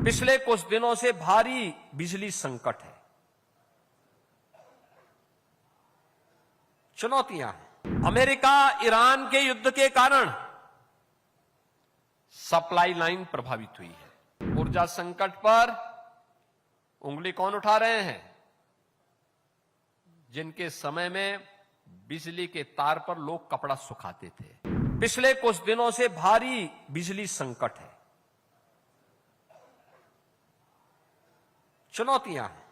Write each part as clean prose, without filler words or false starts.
पिछले कुछ दिनों से भारी बिजली संकट है, चुनौतियां हैं। अमेरिका ईरान के युद्ध के कारण सप्लाई लाइन प्रभावित हुई है। ऊर्जा संकट पर उंगली कौन उठा रहे हैं? जिनके समय में बिजली के तार पर लोग कपड़ा सुखाते थे। पिछले कुछ दिनों से भारी बिजली संकट है, चुनौतियां हैं।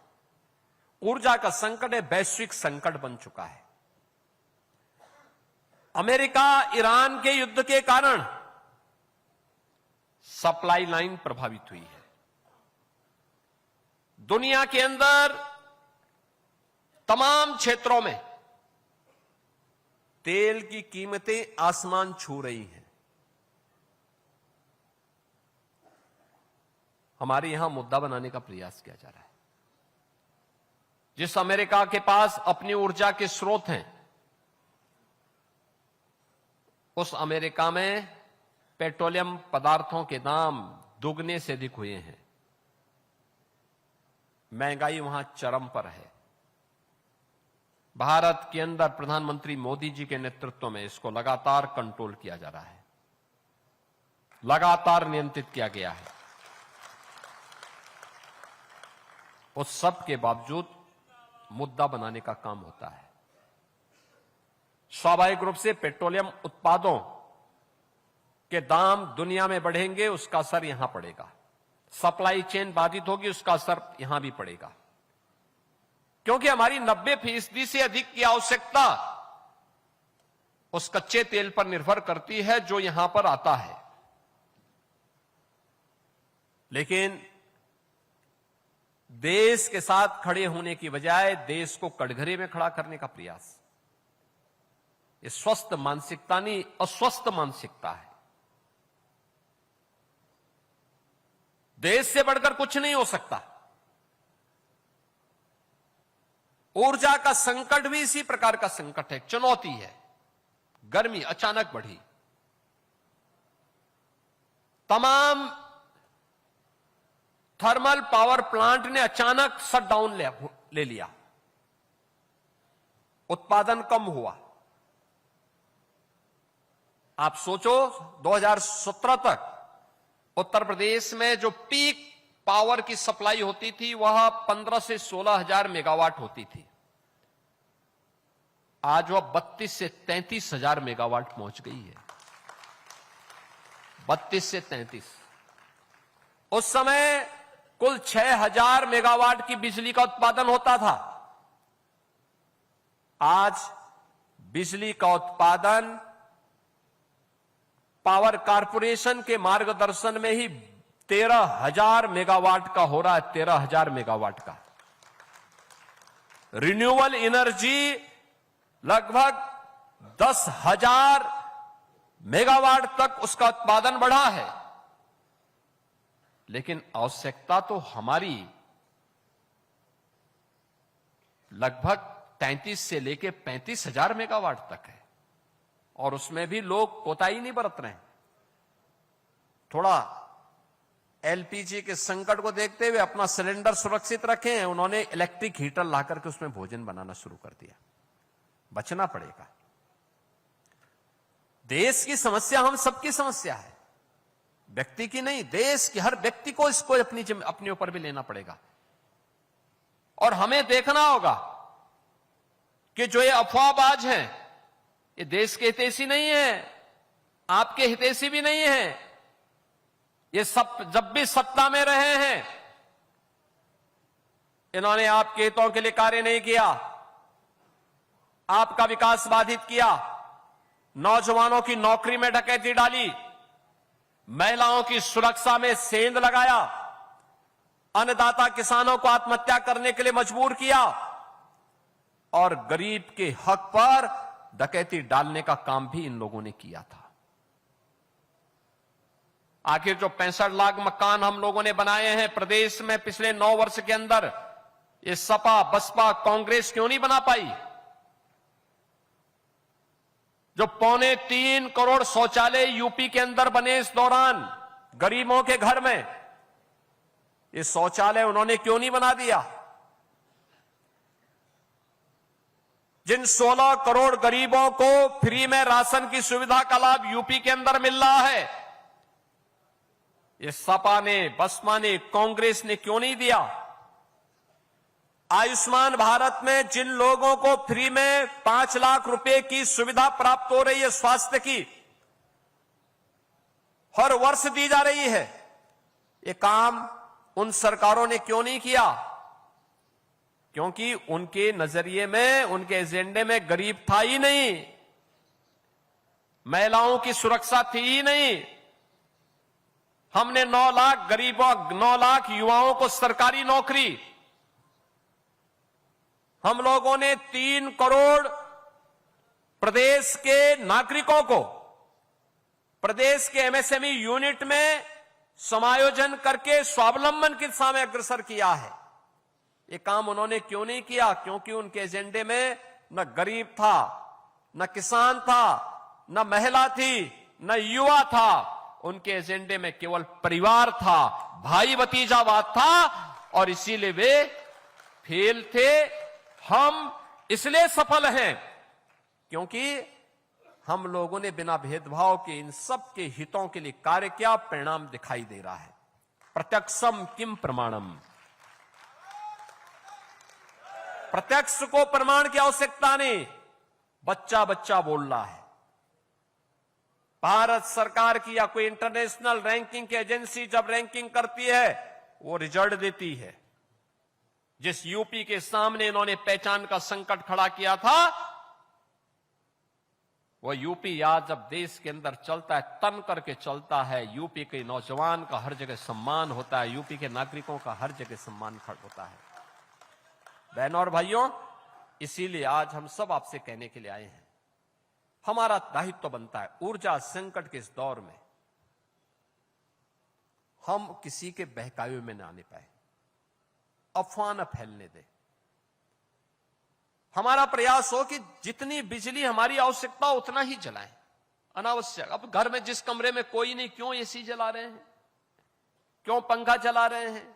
ऊर्जा का संकट है, वैश्विक संकट बन चुका है। अमेरिका ईरान के युद्ध के कारण सप्लाई लाइन प्रभावित हुई है। दुनिया के अंदर तमाम क्षेत्रों में तेल की कीमतें आसमान छू रही हैं। हमारे यहां मुद्दा बनाने का प्रयास किया जा रहा है। जिस अमेरिका के पास अपनी ऊर्जा के स्रोत हैं, उस अमेरिका में पेट्रोलियम पदार्थों के दाम दुगने से अधिक हुए हैं। महंगाई वहां चरम पर है। भारत के अंदर प्रधानमंत्री मोदी जी के नेतृत्व में इसको लगातार कंट्रोल किया जा रहा है, लगातार नियंत्रित किया गया है। उस सब के बावजूद मुद्दा बनाने का काम होता है। स्वाभाविक रूप से पेट्रोलियम उत्पादों के दाम दुनिया में बढ़ेंगे, उसका असर यहां पड़ेगा। सप्लाई चेन बाधित होगी, उसका असर यहां भी पड़ेगा। क्योंकि हमारी 90% से अधिक की आवश्यकता उस कच्चे तेल पर निर्भर करती है जो यहां पर आता है। लेकिन देश के साथ खड़े होने की बजाय देश को कटघरे में खड़ा करने का प्रयास, ये स्वस्थ मानसिकता नहीं, अस्वस्थ मानसिकता है। देश से बढ़कर कुछ नहीं हो सकता। ऊर्जा का संकट भी इसी प्रकार का संकट है, चुनौती है। गर्मी अचानक बढ़ी, तमाम थर्मल पावर प्लांट ने अचानक शटडाउन ले लिया, उत्पादन कम हुआ। आप सोचो 2017 तक उत्तर प्रदेश में जो पीक पावर की सप्लाई होती थी वह 15 से 16 हजार मेगावाट होती थी। आज वह 32 से 33 हजार मेगावाट पहुंच गई है। 32 से 33। उस समय कुल 6000 मेगावाट की बिजली का उत्पादन होता था। आज बिजली का उत्पादन पावर कारपोरेशन के मार्गदर्शन में ही 13,000 मेगावाट का हो रहा है। 13,000 मेगावाट का। रिन्यूएबल एनर्जी लगभग 10,000 मेगावाट तक उसका उत्पादन बढ़ा है। लेकिन आवश्यकता तो हमारी लगभग 33 से लेकर 35,000 मेगावाट तक है, और उसमें भी लोग कोताही नहीं बरत रहे हैं। थोड़ा एलपीजी के संकट को देखते हुए अपना सिलेंडर सुरक्षित रखें। उन्होंने इलेक्ट्रिक हीटर लाकर के उसमें भोजन बनाना शुरू कर दिया। बचना पड़ेगा। देश की समस्या हम सबकी समस्या है, व्यक्ति की नहीं। देश की हर व्यक्ति को इसको अपने ऊपर भी लेना पड़ेगा। और हमें देखना होगा कि जो ये अफवाहबाज हैं, ये देश के हितैषी नहीं है, आपके हितैषी भी नहीं है। ये सब जब भी सत्ता में रहे हैं, इन्होंने आपके हितों के लिए कार्य नहीं किया, आपका विकास बाधित किया, नौजवानों की नौकरी में डकैती डाली, महिलाओं की सुरक्षा में सेंध लगाया, अन्नदाता किसानों को आत्महत्या करने के लिए मजबूर किया, और गरीब के हक पर डकैती डालने का काम भी इन लोगों ने किया था। आखिर जो 65 लाख मकान हम लोगों ने बनाए हैं प्रदेश में पिछले 9 वर्ष के अंदर, ये सपा बसपा कांग्रेस क्यों नहीं बना पाई? जो 3.25 करोड़ शौचालय यूपी के अंदर बने इस दौरान गरीबों के घर में, ये शौचालय उन्होंने क्यों नहीं बना दिया? जिन 16 करोड़ गरीबों को फ्री में राशन की सुविधा का लाभ यूपी के अंदर मिल रहा है, ये सपा ने, बसपा ने, कांग्रेस ने क्यों नहीं दिया? आयुष्मान भारत में जिन लोगों को फ्री में 5 लाख रुपए की सुविधा प्राप्त हो रही है स्वास्थ्य की, हर वर्ष दी जा रही है, ये काम उन सरकारों ने क्यों नहीं किया? क्योंकि उनके नजरिए में, उनके एजेंडे में गरीब था ही नहीं, महिलाओं की सुरक्षा थी ही नहीं। हमने 9 लाख गरीबों, 9 लाख युवाओं को सरकारी नौकरी, हम लोगों ने 3 करोड़ प्रदेश के नागरिकों को प्रदेश के एमएसएमई यूनिट में समायोजन करके स्वावलंबन की दिशा में अग्रसर किया है। ये काम उन्होंने क्यों नहीं किया? क्योंकि उनके एजेंडे में न गरीब था, न किसान था, न महिला थी, न युवा था। उनके एजेंडे में केवल परिवार था, भाई भतीजावाद था, और इसीलिए वे फेल थे। हम इसलिए सफल हैं क्योंकि हम लोगों ने बिना भेदभाव के इन सब के हितों के लिए कार्य किया। परिणाम दिखाई दे रहा है। प्रत्यक्षम किम प्रमाणम। प्रत्यक्ष को प्रमाण की आवश्यकता नहीं, बच्चा बच्चा बोल रहा है। भारत सरकार की या कोई इंटरनेशनल रैंकिंग की एजेंसी जब रैंकिंग करती है, वो रिजल्ट देती है। जिस यूपी के सामने इन्होंने पहचान का संकट खड़ा किया था, वो यूपी आज जब देश के अंदर चलता है, तन करके चलता है। यूपी के नौजवान का हर जगह सम्मान होता है, यूपी के नागरिकों का हर जगह सम्मान होता है। बहनों और भाइयों, इसीलिए आज हम सब आपसे कहने के लिए आए हैं, हमारा दायित्व तो बनता है ऊर्जा संकट के इस दौर में हम किसी के बहकावे में न आने पाए, अफवाह न फैलने दें। हमारा प्रयास हो कि जितनी बिजली हमारी आवश्यकता उतना ही जलाएं, अनावश्यक। अब घर में जिस कमरे में कोई नहीं, क्यों एसी जला रहे हैं, क्यों पंखा चला रहे हैं?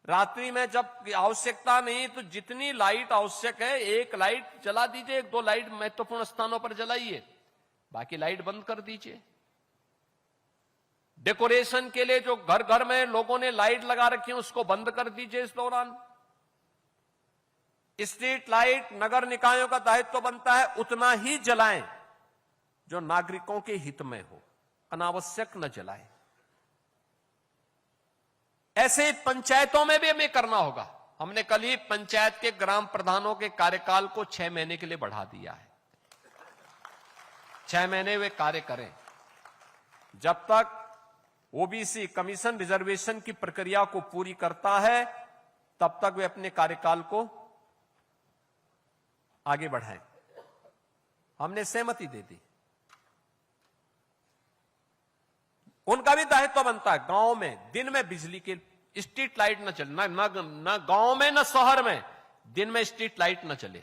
रात्रि में जब आवश्यकता नहीं तो जितनी लाइट आवश्यक है, एक लाइट जला दीजिए, 1-2 लाइट महत्वपूर्ण स्थानों पर जलाइए, बाकी लाइट बंद कर दीजिए। डेकोरेशन के लिए जो घर घर में लोगों ने लाइट लगा रखी है, उसको बंद कर दीजिए इस दौरान। स्ट्रीट लाइट नगर निकायों का दायित्व बनता है उतना ही जलाएं जो नागरिकों के हित में हो, अनावश्यक न जलाएं। ऐसे पंचायतों में भी हमें करना होगा। हमने कल ही पंचायत के ग्राम प्रधानों के कार्यकाल को 6 महीने के लिए बढ़ा दिया है। 6 महीने वे कार्य करें। जब तक ओबीसी कमीशन रिजर्वेशन की प्रक्रिया को पूरी करता है, तब तक वे अपने कार्यकाल को आगे बढ़ाएं। हमने सहमति दे दी। उनका भी दायित्व बनता है गांव में दिन में बिजली के स्ट्रीट लाइट न चले, न गांव में न शहर में दिन में स्ट्रीट लाइट न चले।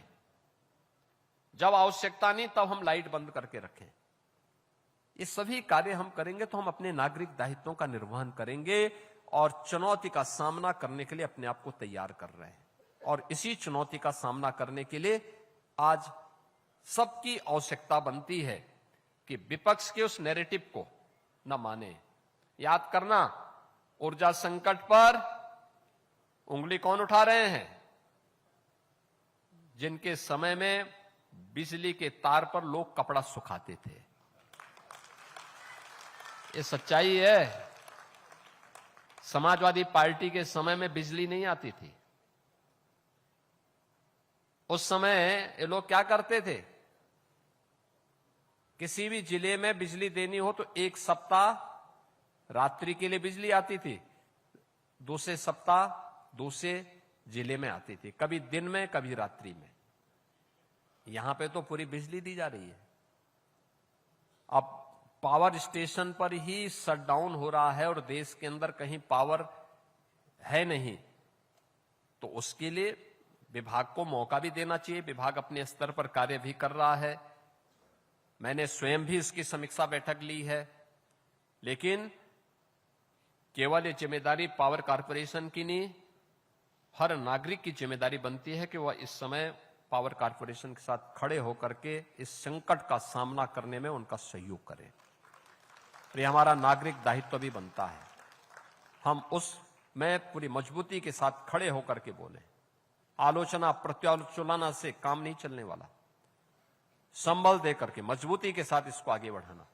जब आवश्यकता नहीं तब हम लाइट बंद करके रखें। ये सभी कार्य हम करेंगे तो हम अपने नागरिक दायित्वों का निर्वहन करेंगे और चुनौती का सामना करने के लिए अपने आप को तैयार कर रहे हैं। और इसी चुनौती का सामना करने के लिए आज सबकी आवश्यकता बनती है कि विपक्ष के उस नैरेटिव को न माने। याद करना, ऊर्जा संकट पर उंगली कौन उठा रहे हैं? जिनके समय में बिजली के तार पर लोग कपड़ा सुखाते थे। ये सच्चाई है। समाजवादी पार्टी के समय में बिजली नहीं आती थी। उस समय ये लोग क्या करते थे? किसी भी जिले में बिजली देनी हो तो 1 सप्ताह रात्रि के लिए बिजली आती थी, दूसरे सप्ताह दूसरे जिले में आती थी, कभी दिन में कभी रात्रि में। यहां पे तो पूरी बिजली दी जा रही है। अब पावर स्टेशन पर ही शटडाउन हो रहा है और देश के अंदर कहीं पावर है नहीं, तो उसके लिए विभाग को मौका भी देना चाहिए। विभाग अपने स्तर पर कार्य भी कर रहा है। मैंने स्वयं भी इसकी समीक्षा बैठक ली है। लेकिन केवल ये जिम्मेदारी पावर कॉरपोरेशन की नहीं, हर नागरिक की जिम्मेदारी बनती है कि वह इस समय पावर कॉरपोरेशन के साथ खड़े होकर के इस संकट का सामना करने में उनका सहयोग करें। ये हमारा नागरिक दायित्व भी बनता है। हम उसमें पूरी मजबूती के साथ खड़े होकर के बोले। आलोचना प्रत्यालोचना से काम नहीं चलने वाला। संबल देकर के मजबूती के साथ इसको आगे बढ़ाना,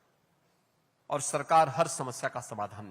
और सरकार हर समस्या का समाधान